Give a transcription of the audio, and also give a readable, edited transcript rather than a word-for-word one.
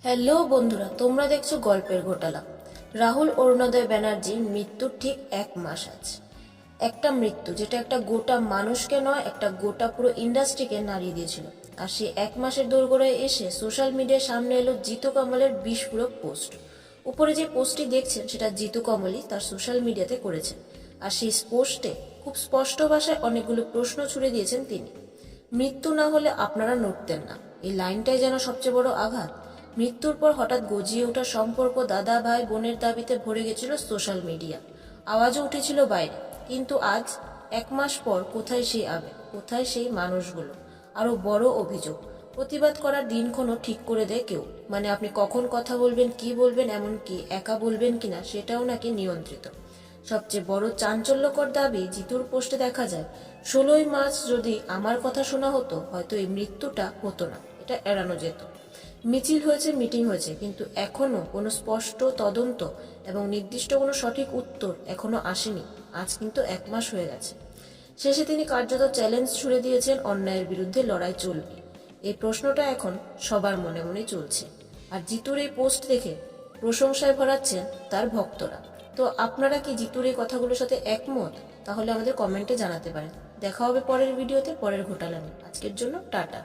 Hello বন্ধুরা, তোমরা দেখছো গল্পের ঘোটালা। রাহুল অরুণোদয় ব্যানার্জির মৃত্যুর ঠিক 1 মাস আছে। একটা মৃত্যু যেটা একটা গোটা মানুষকে নয়, একটা গোটা পুরো ইন্ডাস্ট্রিকে নাড়িয়ে দিয়েছিল। আর সেই 1 মাসের দোরগোড়ায় এসে সোশ্যাল মিডিয়ার সামনে এলো জিতু কমলের বিস্ফোরক পোস্ট। উপরে যে পোস্টটি দেখছেন সেটা জিতু কমলই তার সোশ্যাল মিডিয়াতে করেছেন। আর সেই পোস্টে খুব স্পষ্ট ভাষায় অনেকগুলো প্রশ্ন ছুড়ে দিয়েছেন তিনি। মৃত্যু না হলে আপনারা নড়তেন না, এই লাইনটাই যেন সবচেয়ে বড় আঘাত। মৃত্যুর পর হঠাৎ গজিয়ে ওঠা সম্পর্ক, দাদা ভাই বোনের দাবিতে ভরে গেছিল সোশ্যাল মিডিয়া। আওয়াজও উঠেছিল বাইরে। কিন্তু আজ 1 মাস পর কোথায় সেই আবেগ, কোথায় সেই মানুষগুলো? আরো বড় অভিযোগ, প্রতিবাদ করার দিনক্ষণও ঠিক করে দেয় কেউ। মানে আপনি কখন কথা বলবেন, কি বলবেন, এমনকি একা বলবেন কিনা সেটাও নাকি নিয়ন্ত্রিত। সবচেয়ে বড় চাঞ্চল্যকর দাবি জিতুর পোস্টে দেখা যায়, 16ই মার্চ যদি আমার কথা শোনা হতো হয়তো এই মৃত্যুটা হতো না, এটা এড়ানো যেত। মিছিল হয়েছে, মিটিং হয়েছে, কিন্তু এখনো কোনো স্পষ্ট তদন্ত এবং নির্দিষ্ট কোনো সঠিক উত্তর এখনো আসেনি। আজ কিন্তু 1 মাস হয়ে গেছে। শেষে তিনি কার্যত চ্যালেঞ্জ ছুড়ে দিয়েছেন, অন্যায়ের বিরুদ্ধে লড়াই চলবে। এই প্রশ্নটা এখন সবার মনে মনে চলছে। আর জিতুর এই পোস্ট দেখে প্রশংসায় ভরাচ্ছেন তার ভক্তরা। তো আপনারা কি জিতুর এই কথাগুলোর সাথে একমত? তাহলে আমাদের কমেন্টে জানাতে পারেন। দেখা হবে পরের ভিডিওতে, পরের ঘোটালা নিয়ে। আজকের জন্য টাটা।